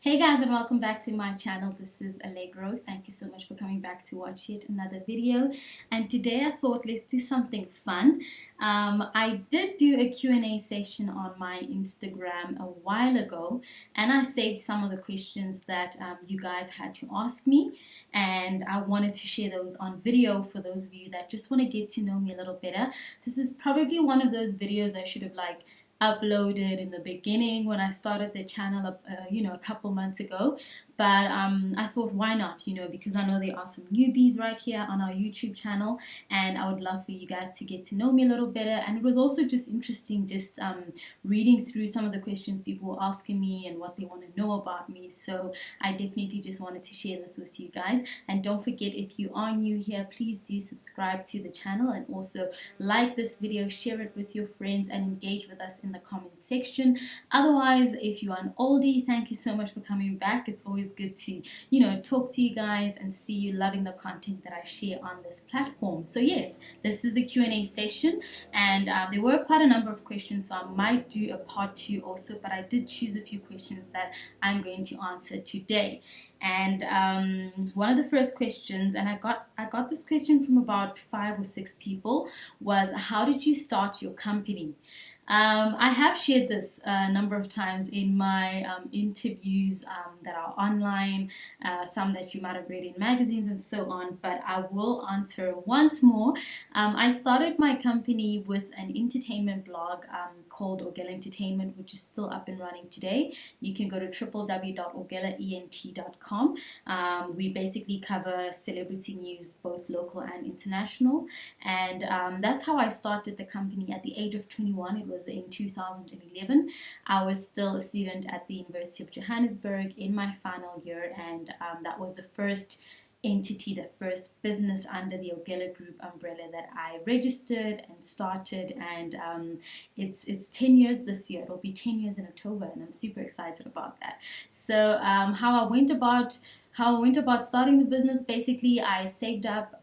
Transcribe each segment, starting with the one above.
Hey guys, and welcome back to my channel. This is Allegro. Thank you so much for coming back to watch yet another video. And today I thought let's do something fun. I did do a Q&A session on my Instagram a while ago, and I saved some of the questions that you guys had to ask me, and I wanted to share those on video for those of you that just want to get to know me a little better. This is probably one of those videos I should have uploaded in the beginning when I started the channel a couple months ago, but I thought why not, because I know there are some newbies right here on our YouTube channel, and I would love for you guys to get to know me a little better. And it was also just interesting just reading through some of the questions people were asking me and what they want to know about me, so I definitely just wanted to share this with you guys. And don't forget, if you are new here, please do subscribe to the channel and also like this video, share it with your friends, and engage with us in the comment section. Otherwise, if you are an oldie, thank you so much for coming back. It's always good to talk to you guys and see you loving the content that I share on this platform. So yes, this is a Q&A session, and there were quite a number of questions, so I might do a part 2 also, but I did choose a few questions that I'm going to answer today. And one of the first questions, and I got this question from about 5 or 6 people, was how did you start your company? I have shared this a number of times in my interviews that are online, some that you might have read in magazines and so on, but I will answer once more. I started my company with an entertainment blog called Ogela Entertainment, which is still up and running today. You can go to www.ogelaent.com. We basically cover celebrity news, both local and international, and that's how I started the company at the age of 21. It was in 2011. I was still a student at the University of Johannesburg in my final year, and that was the first entity, the first business under the Ogela Group umbrella that I registered and started, and it's 10 years this year. It'll be 10 years in October, and I'm super excited about that. So how I went about starting the business, basically I saved up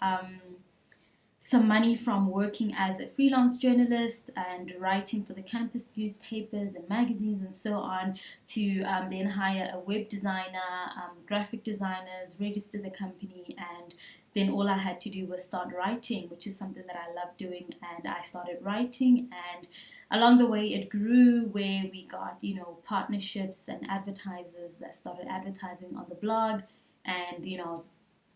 some money from working as a freelance journalist and writing for the campus newspapers and magazines and so on, to then hire a web designer, graphic designers, register the company, and then all I had to do was start writing, which is something that I love doing. And I started writing, and along the way it grew, where we got partnerships and advertisers that started advertising on the blog, and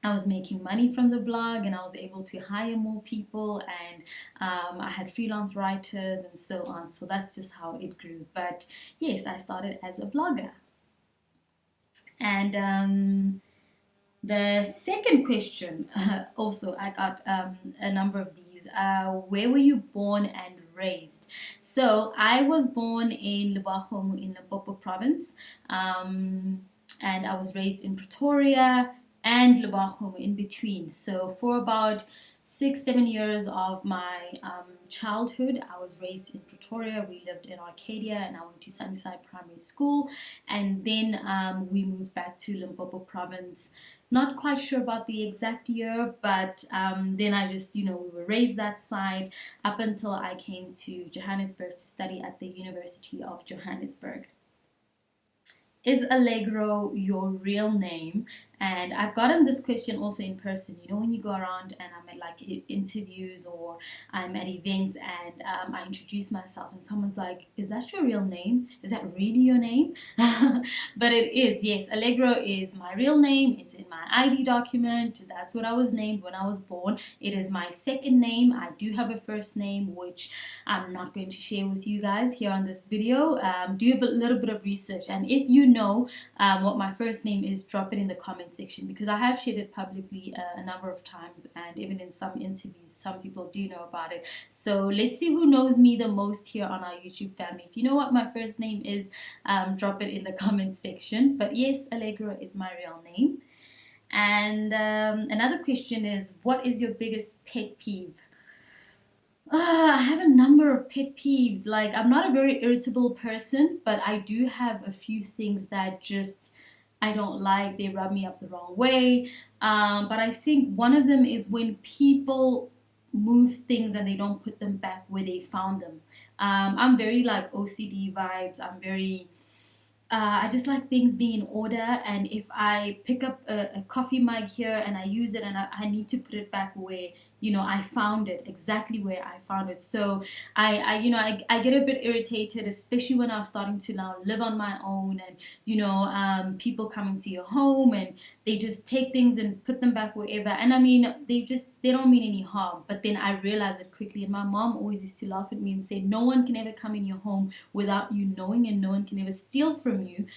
I was making money from the blog, and I was able to hire more people, and I had freelance writers and so on. So that's just how it grew. But yes, I started as a blogger. And the second question, also I got a number of these. Where were you born and raised? So I was born in Lebakgomo in Limpopo province, and I was raised in Pretoria and Lebakgomo in between. So for about 6-7 years of my childhood, I was raised in Pretoria. We lived in Arcadia, and I went to Sunnyside Primary School, and then we moved back to Limpopo province. Not quite sure about the exact year, but then I just, we were raised that side up until I came to Johannesburg to study at the University of Johannesburg. Is Allegro your real name? And I've gotten this question also in person. When you go around and I'm at interviews, or I'm at events, and I introduce myself and someone's like, is that your real name? Is that really your name? But it is, yes. Allegro is my real name. It's in my ID document. That's what I was named when I was born. It is my second name. I do have a first name, which I'm not going to share with you guys here on this video. Do a little bit of research, and if you know what my first name is, drop it in the comment section, because I have shared it publicly a number of times, and even in some interviews some people do know about it. So let's see who knows me the most here on our YouTube family. If you know what my first name is, drop it in the comment section. But yes, Allegro is my real name. And another question is, what is your biggest pet peeve? I have a number of pet peeves. I'm not a very irritable person, but I do have a few things that just I don't like. They rub me up the wrong way. But I think one of them is when people move things and they don't put them back where they found them. I'm very OCD vibes. I'm very I just like things being in order. And if I pick up a coffee mug here and I use it and I need to put it back where, I found it, exactly where I found it. So I get a bit irritated, especially when I was starting to now live on my own, and, people coming to your home and they just take things and put them back wherever. And I mean, they don't mean any harm. But then I realized it quickly. And my mom always used to laugh at me and say, no one can ever come in your home without you knowing, and no one can ever steal from you,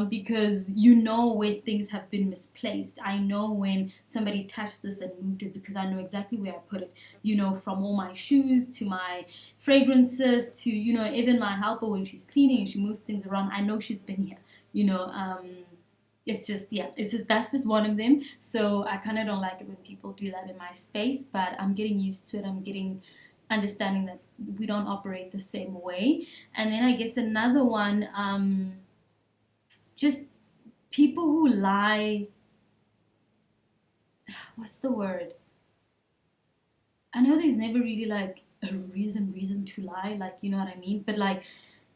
because you know when things have been misplaced. I know when somebody touched this and moved it, because I know exactly where I put it. From all my shoes to my fragrances to, even my helper when she's cleaning and she moves things around. I know she's been here. You know, it's just, yeah, it's just, that's just one of them. So I kind of don't like it when people do that in my space, but I'm getting used to it. I'm getting understanding that we don't operate the same way. And then I guess another one, just people who lie. What's the word? I know there's never really like a reason to lie, like, you know what I mean? But like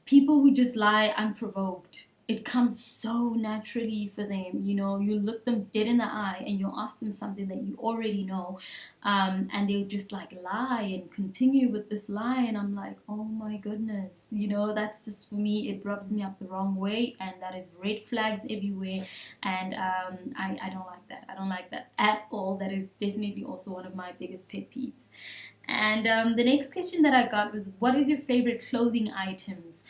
people who just lie unprovoked. It comes so naturally for them. You look them dead in the eye and you ask them something that you already know, and they'll just like lie and continue with this lie. And I'm like, oh my goodness, that's just, for me, it rubs me up the wrong way, and that is red flags everywhere. And I don't like that. I don't like that at all. That is definitely also one of my biggest pet peeves. And the next question that I got was, what is your favorite clothing items?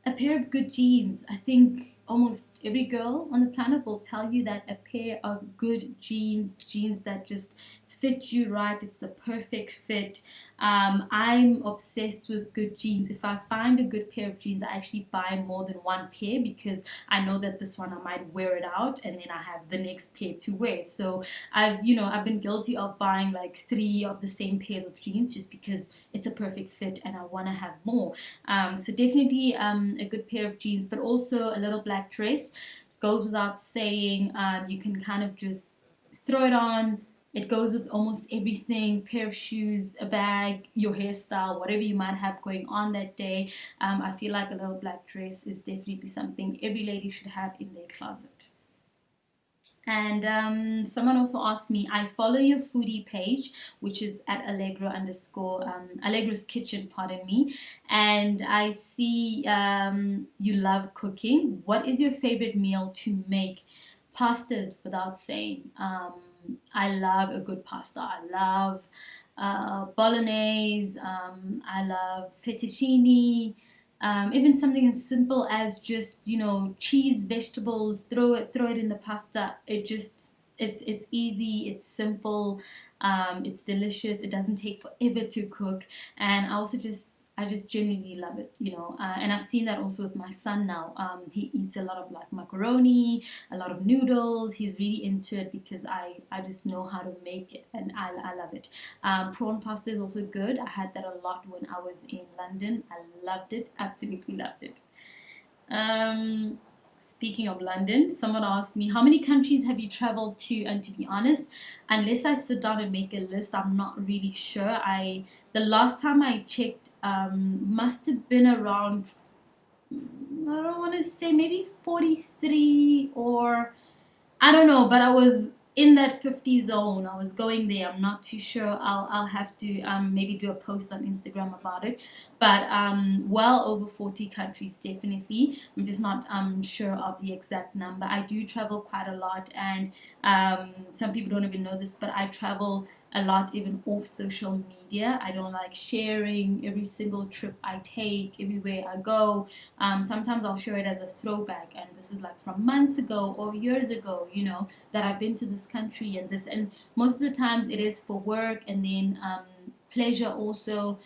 A pair of good jeans. I think almost every girl on the planet will tell you that a pair of good jeans that just fit you right, it's the perfect fit. I'm obsessed with good jeans. If I find a good pair of jeans, I actually buy more than one pair, because I know that this one I might wear it out and then I have the next pair to wear. So I've been guilty of buying like three of the same pairs of jeans, just because it's a perfect fit and I want to have more. So definitely a good pair of jeans, but also a little black dress. Goes without saying. You can kind of just throw it on. It goes with almost everything: pair of shoes, a bag, your hairstyle, whatever you might have going on that day. I feel like a little black dress is definitely something every lady should have in their closet. And someone also asked me, I follow your foodie page, which is at Allegro underscore, Allegro's Kitchen, pardon me. And I see you love cooking. What is your favorite meal to make? Pastas, without saying. I love a good pasta. I love bolognese. I love fettuccine. Even something as simple as just, cheese, vegetables, throw it in the pasta. It's easy, it's simple, it's delicious. It doesn't take forever to cook, and I just genuinely love it. And I've seen that also with my son now. He eats a lot of like macaroni, a lot of noodles. He's really into it because I just know how to make it, and I love it. Prawn pasta is also good. I had that a lot when I was in London. I loved it, absolutely loved it. Um, Speaking of London, someone asked me, how many countries have you traveled to? And to be honest, unless I sit down and make a list, I'm not really sure. The last time I checked, must have been around, I don't want to say, maybe 43, or I don't know, but I was in that 50 zone. I was going there. I'm not too sure. I'll have to maybe do a post on Instagram about it. But well over 40 countries, definitely. I'm just not sure of the exact number. I do travel quite a lot, and some people don't even know this, but I travel a lot even off social media. I don't like sharing every single trip I take, everywhere I go. Sometimes I'll share it as a throwback, and this is like from months ago or years ago, that I've been to this country and this. And most of the times it is for work, and then pleasure also.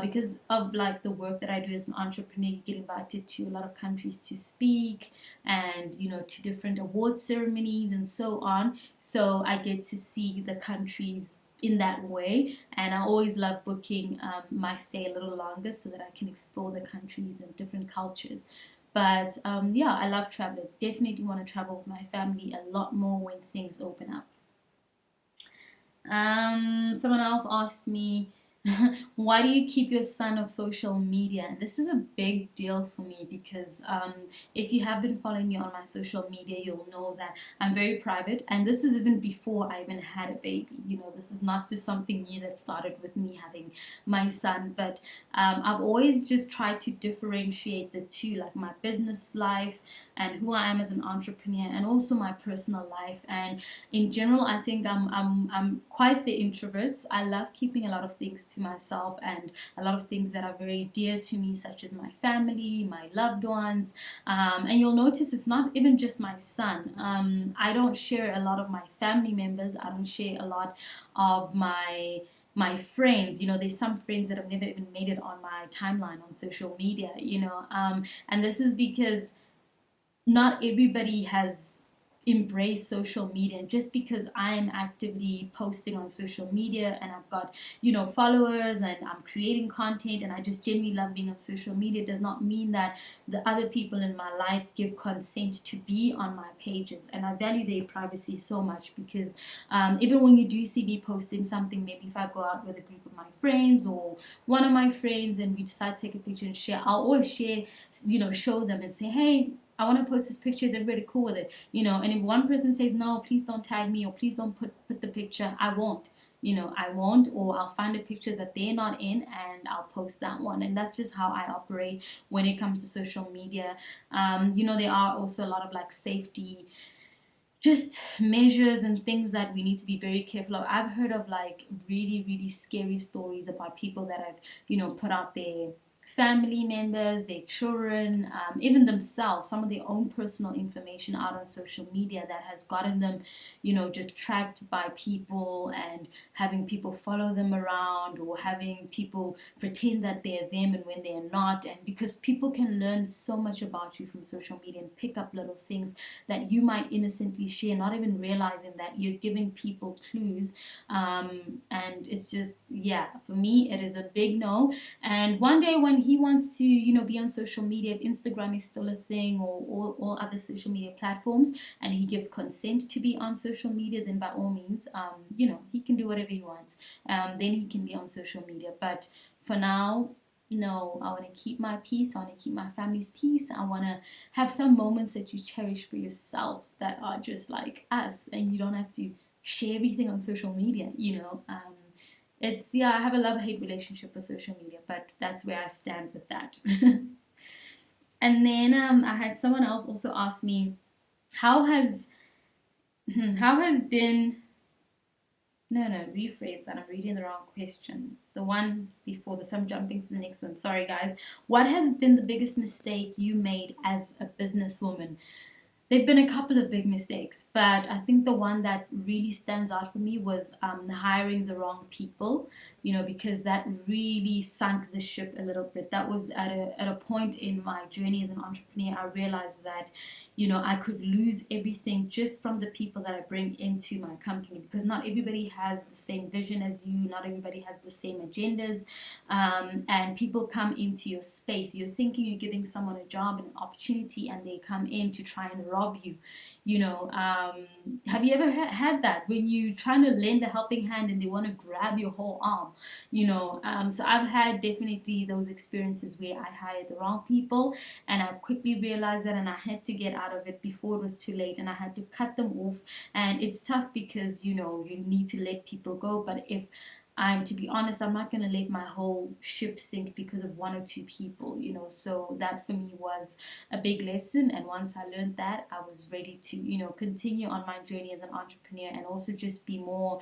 Because of like the work that I do as an entrepreneur, you get invited to a lot of countries to speak, and to different award ceremonies and so on. So I get to see the countries in that way, and I always love booking my stay a little longer so that I can explore the countries and different cultures. But yeah, I love traveling. Definitely want to travel with my family a lot more when things open up. Someone else asked me, Why do you keep your son off social media? And this is a big deal for me because if you have been following me on my social media, you'll know that I'm very private. And this is even before I even had a baby. You know, this is not just something new that started with me having my son. But I've always just tried to differentiate the two, like my business life and who I am as an entrepreneur, and also my personal life. And in general, I think I'm quite the introvert. I love keeping a lot of things to myself and a lot of things that are very dear to me, such as my family, my loved ones. And you'll notice it's not even just my son. I don't share a lot of my family members. I don't share a lot of my friends. You know, there's some friends that have never even made it on my timeline on social media, and this is because not everybody has embraced social media. And just because I am actively posting on social media and I've got followers and I'm creating content and I just genuinely love being on social media does not mean that the other people in my life give consent to be on my pages. And I value their privacy so much because even when you do see me posting something, maybe if I go out with a group of my friends or one of my friends and we decide to take a picture and share, I'll always share, show them and say, hey, I want to post this picture. Is everybody cool with it? And if one person says, no, please don't tag me or please don't put the picture, I won't. I won't, or I'll find a picture that they're not in and I'll post that one. And that's just how I operate when it comes to social media. There are also a lot of like safety just measures and things that we need to be very careful of. I've heard of like really, really scary stories about people that have, put out their family members, their children, even themselves, some of their own personal information out on social media that has gotten them, just tracked by people and having people follow them around or having people pretend that they're them and when they're not. And because people can learn so much about you from social media and pick up little things that you might innocently share, not even realizing that you're giving people clues. And it's just, yeah, for me, it is a big no. And one day when he wants to, be on social media, if Instagram is still a thing or all other social media platforms, and he gives consent to be on social media, then by all means, he can do whatever he wants. Then he can be on social media. But for now, no, I want to keep my peace. I want to keep my family's peace. I want to have some moments that you cherish for yourself that are just like us, and you don't have to share everything on social media. It's, yeah, I have a love-hate relationship with social media, but that's where I stand with that. And then I had someone else also ask me, how has how has been no, rephrase that. I'm reading the wrong question. The one before this, I'm jumping to the next one. Sorry, guys. What has been the biggest mistake you made as a businesswoman? There've been a couple of big mistakes, but I think the one that really stands out for me was hiring the wrong people, because that really sunk the ship a little bit. That was at a point in my journey as an entrepreneur. I realized that, I could lose everything just from the people that I bring into my company, because not everybody has the same vision as you, not everybody has the same agendas, and people come into your space. You're thinking you're giving someone a job and an opportunity, and they come in to try and rob you. Have you ever had that when you trying to lend a helping hand and they want to grab your whole arm? So I've had definitely those experiences where I hired the wrong people, and I quickly realized that, and I had to get out of it before it was too late, and I had to cut them off. And it's tough because you need to let people go, but if to be honest, I'm not going to let my whole ship sink because of one or two people, So that for me was a big lesson. And once I learned that, I was ready to, continue on my journey as an entrepreneur, and also just be more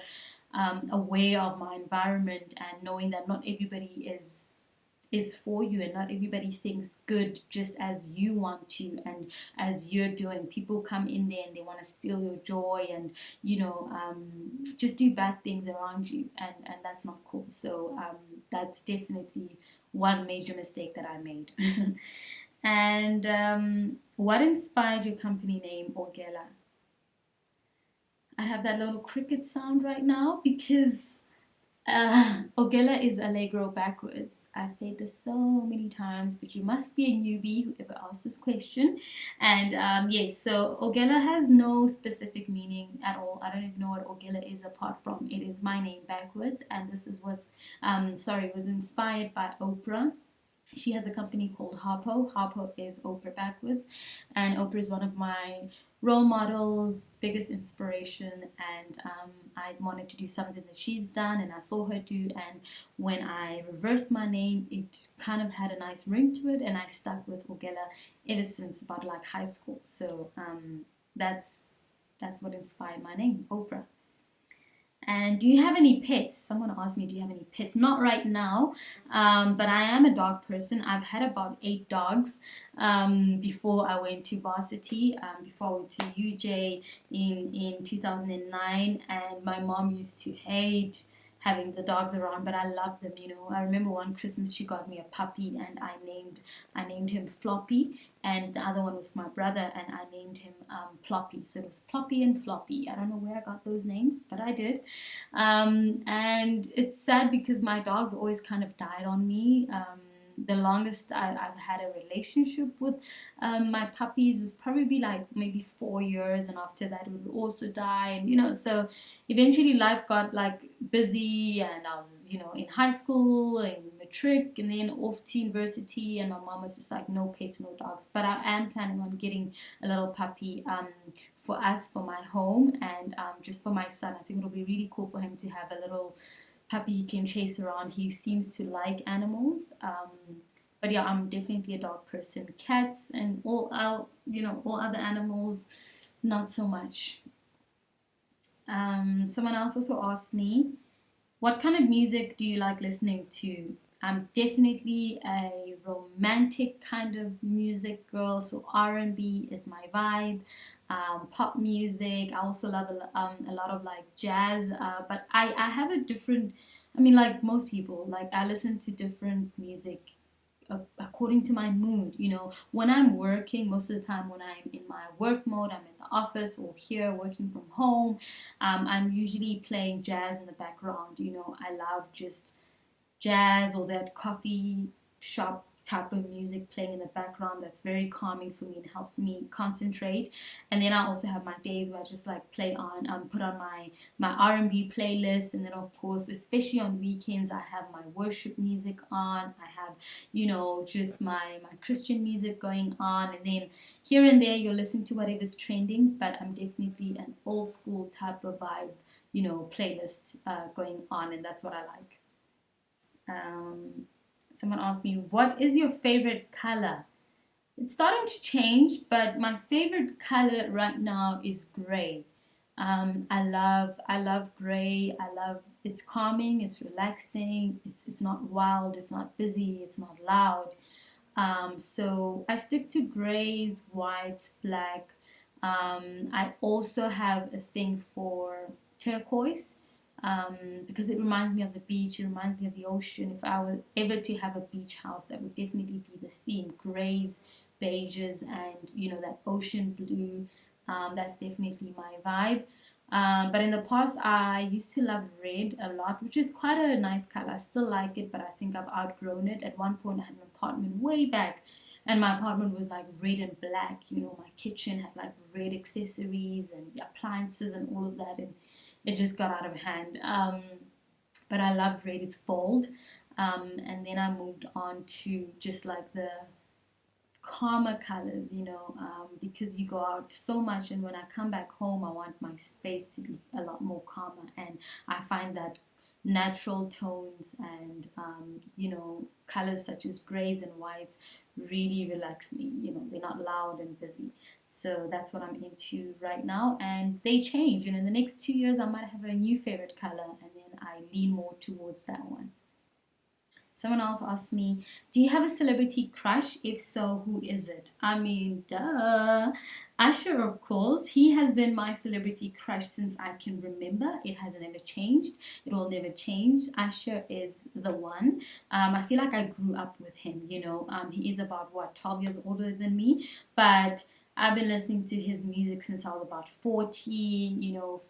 aware of my environment and knowing that not everybody is for you, and not everybody thinks good just as you want to and as you're doing. People come in there and they want to steal your joy and just do bad things around you, and that's not cool. So that's definitely one major mistake that I made. And what inspired your company name, Orgela? I have that little cricket sound right now because Ogella is Allegro backwards. I've said this so many times, but you must be a newbie whoever asked this question. And yes, so Ogella has no specific meaning at all. I don't even know what Ogella is apart from it is my name backwards. And this is was inspired by Oprah. She has a company called Harpo. Harpo is Oprah backwards, and Oprah is one of my role models, biggest inspiration, and I wanted to do something that she's done, and I saw her do. And when I reversed my name, it kind of had a nice ring to it, and I stuck with Ogella ever since about like high school. So that's that's what inspired my name, Oprah. And do you have any pets? Someone asked me, do you have any pets? Not right now, but I am a dog person. I've had about 8 dogs before I went to varsity, before I went to UJ in 2009. And my mom used to hate having the dogs around, but I love them. You know, I remember one Christmas she got me a puppy, and I named him Floppy, and the other one was my brother, and I named him Ploppy. So it was Ploppy and Floppy. I don't know where I got those names, but I did. And it's sad because my dogs always kind of died on me. The longest I've had a relationship with my puppies was probably like maybe 4 years, and after that it would also die. And so eventually life got like busy, and I was in high school and matric, and then off to university, and my mom was just like, no pets, no dogs. But I am planning on getting a little puppy for us, for my home, and just for my son. I think it'll be really cool for him to have a little puppy he can chase around. He seems to like animals. But yeah, I'm definitely a dog person. Cats and all other animals, not so much. Someone else also asked me, what kind of music do you like listening to? I'm definitely a romantic kind of music girl, so R&B is my vibe. Pop music. I also love a lot of like jazz, but I have a different. I mean, like most people, like I listen to different music according to my mood. When I'm working, most of the time when I'm in my work mode, I'm in the office or here working from home, I'm usually playing jazz in the background. I love just jazz or that coffee shop type of music playing in the background. That's very calming for me and helps me concentrate. And then I also have my days where I just like play on put on my R&B playlist. And then of course, especially on weekends, I have my worship music on. I have just my Christian music going on. And then here and there you'll listen to whatever's trending, but I'm definitely an old school type of vibe playlist going on, and that's what I like. um, Someone asked me, what is your favorite color? It's starting to change, but my favorite color right now is gray. I love gray. I love it's calming, it's relaxing, it's not wild, it's not busy, it's not loud. So I stick to grays, whites, black. I also have a thing for turquoise, because it reminds me of the beach, it reminds me of the ocean. If I were ever to have a beach house, that would definitely be the theme: grays, beiges, and that ocean blue. That's definitely my vibe. But in the past, I used to love red a lot, which is quite a nice color. I still like it, but I think I've outgrown it. At one point, I had an apartment way back, and my apartment was like red and black. My kitchen had like red accessories and appliances and all of that, and it just got out of hand. But I love red, it's bold. And then I moved on to just like the calmer colors, because you go out so much, and when I come back home, I want my space to be a lot more calmer. And I find that natural tones and, colors such as grays and whites really relax me. They're not loud and busy. So that's what I'm into right now. And they change. In the next 2 years, I might have a new favorite color, and then I lean more towards that one. Someone else asked me, do you have a celebrity crush? If so, who is it? I mean, duh. Usher, of course. He has been my celebrity crush since I can remember. It hasn't ever changed. It will never change. Usher is the one. I feel like I grew up with him. He is about, what, 12 years older than me. But I've been listening to his music since I was about 14,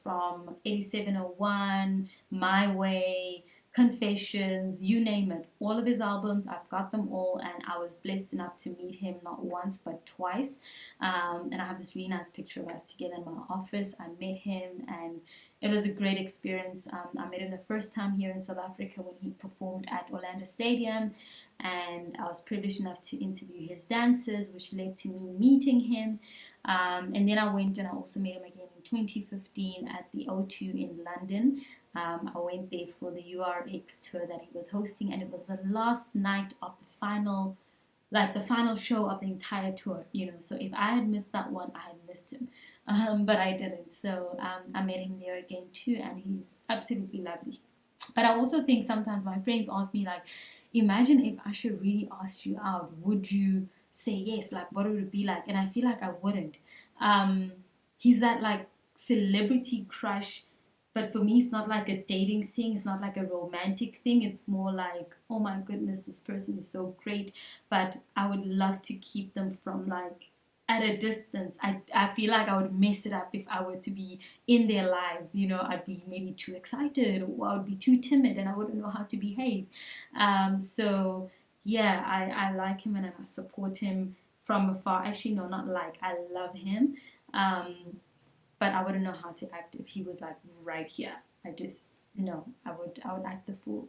from 8701, My Way, Confessions, you name it. All of his albums, I've got them all, and I was blessed enough to meet him not once but twice. And I have this really nice picture of us together in my office. I met him, and it was a great experience. I met him the first time here in South Africa when he performed at Orlando Stadium, and I was privileged enough to interview his dancers, which led to me meeting him. And then I went and I also met him again in 2015 at the O2 in London. I went there for the URX tour that he was hosting, and it was the last night of the final, like the final show of the entire tour, you know. So if I had missed that one, I had missed him, but I didn't. So I met him there again too, and he's absolutely lovely. But I also think sometimes my friends ask me, like, imagine if Usher really asked you out, would you say yes? Like, what would it be like? And I feel like I wouldn't. Um, he's that like celebrity crush, but for me, it's not like a dating thing. It's not like a romantic thing. It's more like, oh my goodness, this person is so great. But I would love to keep them from like at a distance. I feel like I would mess it up if I were to be in their lives. You know, I'd be maybe too excited, or I would be too timid, and I wouldn't know how to behave. So yeah, I like him and I support him from afar. Actually, no, not like, I love him. Um, but I wouldn't know how to act if he was like right here. I just, no, I would act the fool.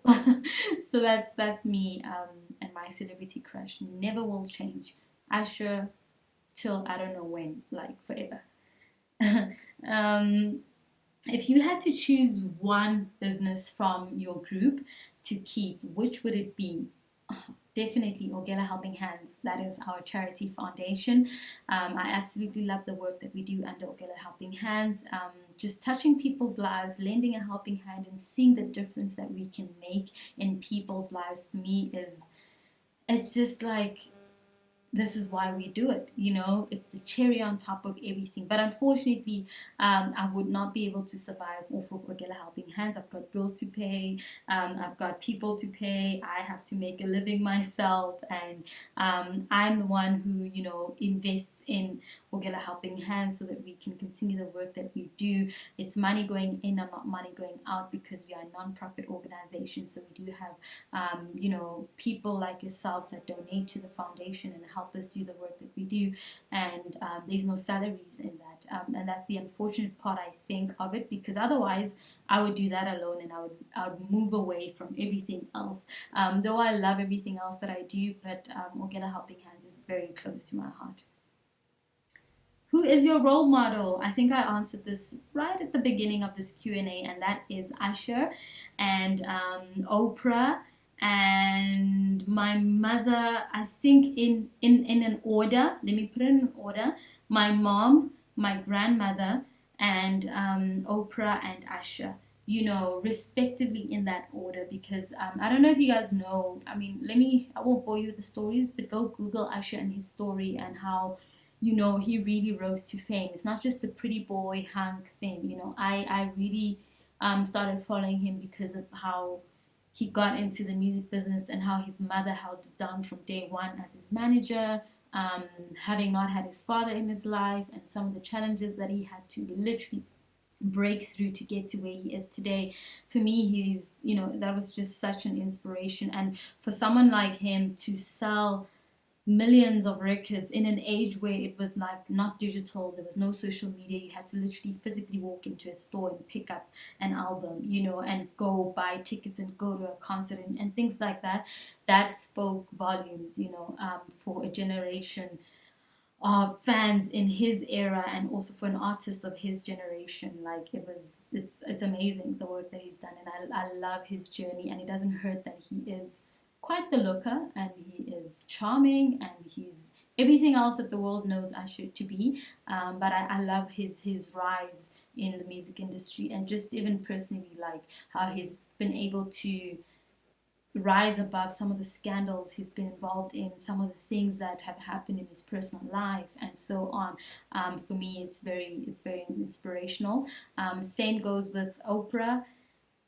So that's me, and my celebrity crush never will change. Usher till I don't know when, like forever. um, if you had to choose one business from your group to keep, which would it be? Definitely Ogela Helping Hands. That is our charity foundation. I absolutely love the work that we do under Ogela Helping Hands. Just touching people's lives, lending a helping hand, and seeing the difference that we can make in people's lives, for me is, it's just like, this is why we do it. You know, it's the cherry on top of everything. But unfortunately, I would not be able to survive off of Ogela Helping Hands. I've got bills to pay, I've got people to pay, I have to make a living myself, and I'm the one who, you know, invests in Ogela Helping Hands so that we can continue the work that we do. It's money going in and not money going out, because we are a non-profit organization. So we do have, you know, people like yourselves that donate to the foundation and help us do the work that we do, and there's no salaries in that, and that's the unfortunate part, I think, of it, because otherwise I would do that alone, and I would move away from everything else, though I love everything else that I do, but Ogela Helping Hands is very close to my heart. Who is your role model? I think I answered this right at the beginning of this Q&A, and that is Usher and Oprah and my mother. I think in an order. Let me put it in order. My mom, my grandmother, and Oprah and Usher. You know, respectively in that order, because I don't know if you guys know. I mean, I won't bore you with the stories, but go Google Usher and his story and how, you know, he really rose to fame. It's not just the pretty boy hunk thing. You know, I really started following him because of how he got into the music business and how his mother held it down from day one as his manager, having not had his father in his life, and some of the challenges that he had to literally break through to get to where he is today. For me, he's, you know, that was just such an inspiration. And for someone like him to sell millions of records in an age where it was like not digital, there was no social media, you had to literally physically walk into a store and pick up an album, you know, and go buy tickets and go to a concert, and things like that. That spoke volumes, you know, for a generation of fans in his era, and also for an artist of his generation. Like, it's amazing the work that he's done, and I love his journey, and it doesn't hurt that he is quite the looker, and he is charming, and he's everything else that the world knows Usher to be. But I love his rise in the music industry, and just even personally, like how he's been able to rise above some of the scandals he's been involved in, some of the things that have happened in his personal life, and so on. For me, it's very inspirational. Same goes with Oprah.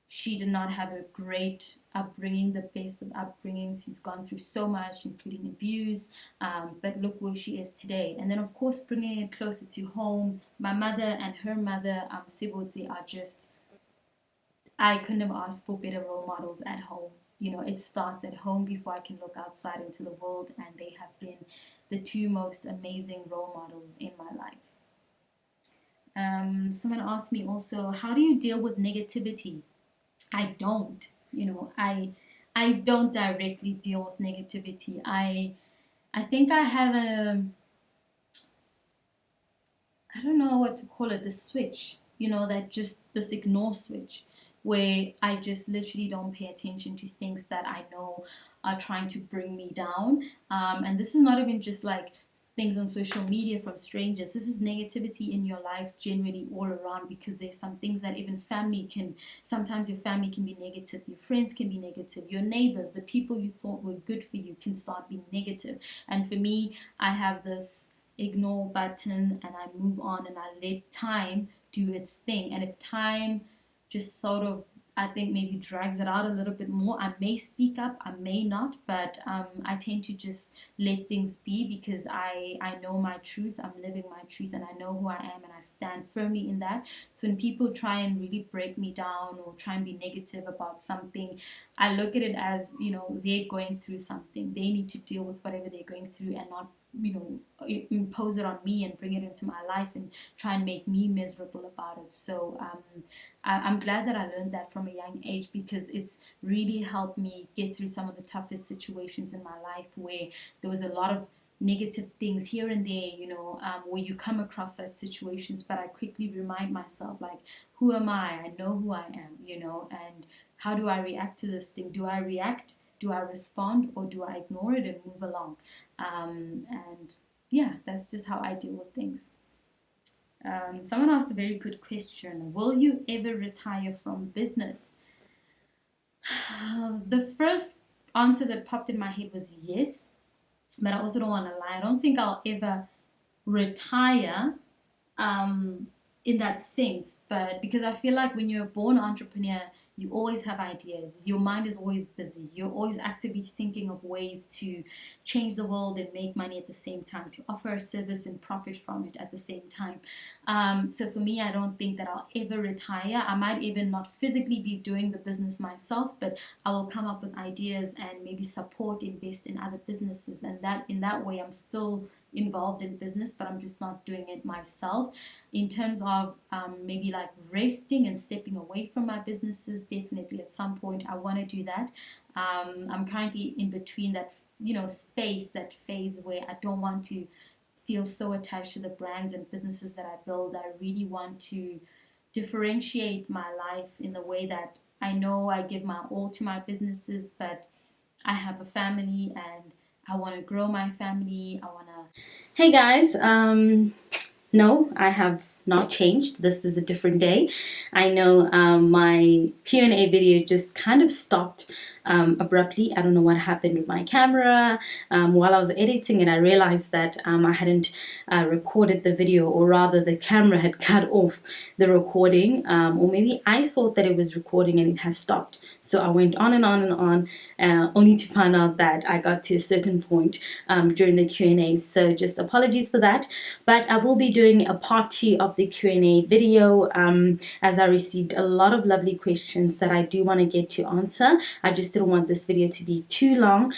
She did not have a great upbringing, the best of upbringings. She's gone through so much, including abuse, but look where she is today. And then, of course, bringing it closer to home, my mother and her mother, Sibotse, are just, I couldn't have asked for better role models at home. You know, it starts at home before I can look outside into the world, and they have been the two most amazing role models in my life. Someone asked me also, how do you deal with negativity? I don't, you know, I don't directly deal with negativity. I think I have I don't know what to call it, the switch, you know, that just this ignore switch, where I just literally don't pay attention to things that I know are trying to bring me down. And this is not even just like things on social media from strangers. This is negativity in your life generally all around, because there's some things that even family can, sometimes your family can be negative, your friends can be negative, your neighbors, the people you thought were good for you can start being negative. And for me, I have this ignore button, and I move on and I let time do its thing. And if time just sort of, I think, maybe drags it out a little bit more, I may speak up, I may not, but I tend to just let things be, because I know my truth, I'm living my truth, and I know who I am, and I stand firmly in that. So when people try and really break me down or try and be negative about something, I look at it as, you know, they're going through something, they need to deal with whatever they're going through, and not, you know, impose it on me and bring it into my life and try and make me miserable about it. So I'm glad that I learned that from a young age, because it's really helped me get through some of the toughest situations in my life, where there was a lot of negative things here and there, you know, where you come across such situations. But I quickly remind myself, like, who am I? I know who I am, you know, and how do I react to this thing? Do I react? Do I respond, or do I ignore it and move along? And yeah, that's just how I deal with things. Someone asked a very good question. Will you ever retire from business? The first answer that popped in my head was yes, but I also don't want to lie. I don't think I'll ever retire in that sense, but because I feel like when you're a born entrepreneur, you always have ideas. Your mind is always busy. You're always actively thinking of ways to change the world and make money at the same time, to offer a service and profit from it at the same time. So for me, I don't think that I'll ever retire. I might even not physically be doing the business myself, but I will come up with ideas and maybe support, invest in other businesses, and that in that way I'm still involved in business, but I'm just not doing it myself. In terms of maybe like resting and stepping away from my businesses, definitely at some point I want to do that. I'm currently in between that, you know, space, that phase where I don't want to feel so attached to the brands and businesses that I build. I really want to differentiate my life in the way that I know I give my all to my businesses, but I have a family and I want to grow my family. I want to. Hey guys, no, I have not changed. This is a different day. I know my Q&A video just kind of stopped abruptly. I don't know what happened with my camera. While I was editing it, I realized that I hadn't recorded the video, or rather the camera had cut off the recording, or maybe I thought that it was recording and it has stopped. So I went on and on and on, only to find out that I got to a certain point during the Q&A. So just apologies for that. But I will be doing a part 2 of the Q&A video, as I received a lot of lovely questions that I do want to get to answer. I just didn't want this video to be too long.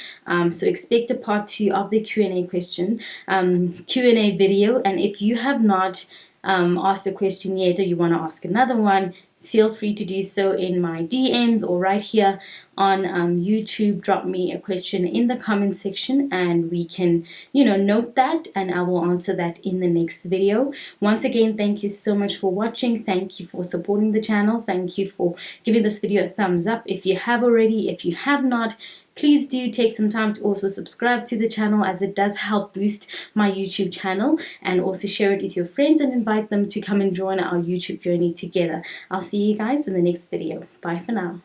So expect a part 2 of the Q&A Q&A video. And if you have not asked a question yet, or you want to ask another one, feel free to do so in my DMs or right here on YouTube. Drop me a question in the comment section and we can, note that, and I will answer that in the next video. Once again, thank you so much for watching. Thank you for supporting the channel. Thank you for giving this video a thumbs up if you have already. If you have not, please do take some time to also subscribe to the channel, as it does help boost my YouTube channel, and also share it with your friends and invite them to come and join our YouTube journey together. I'll see you guys in the next video. Bye for now.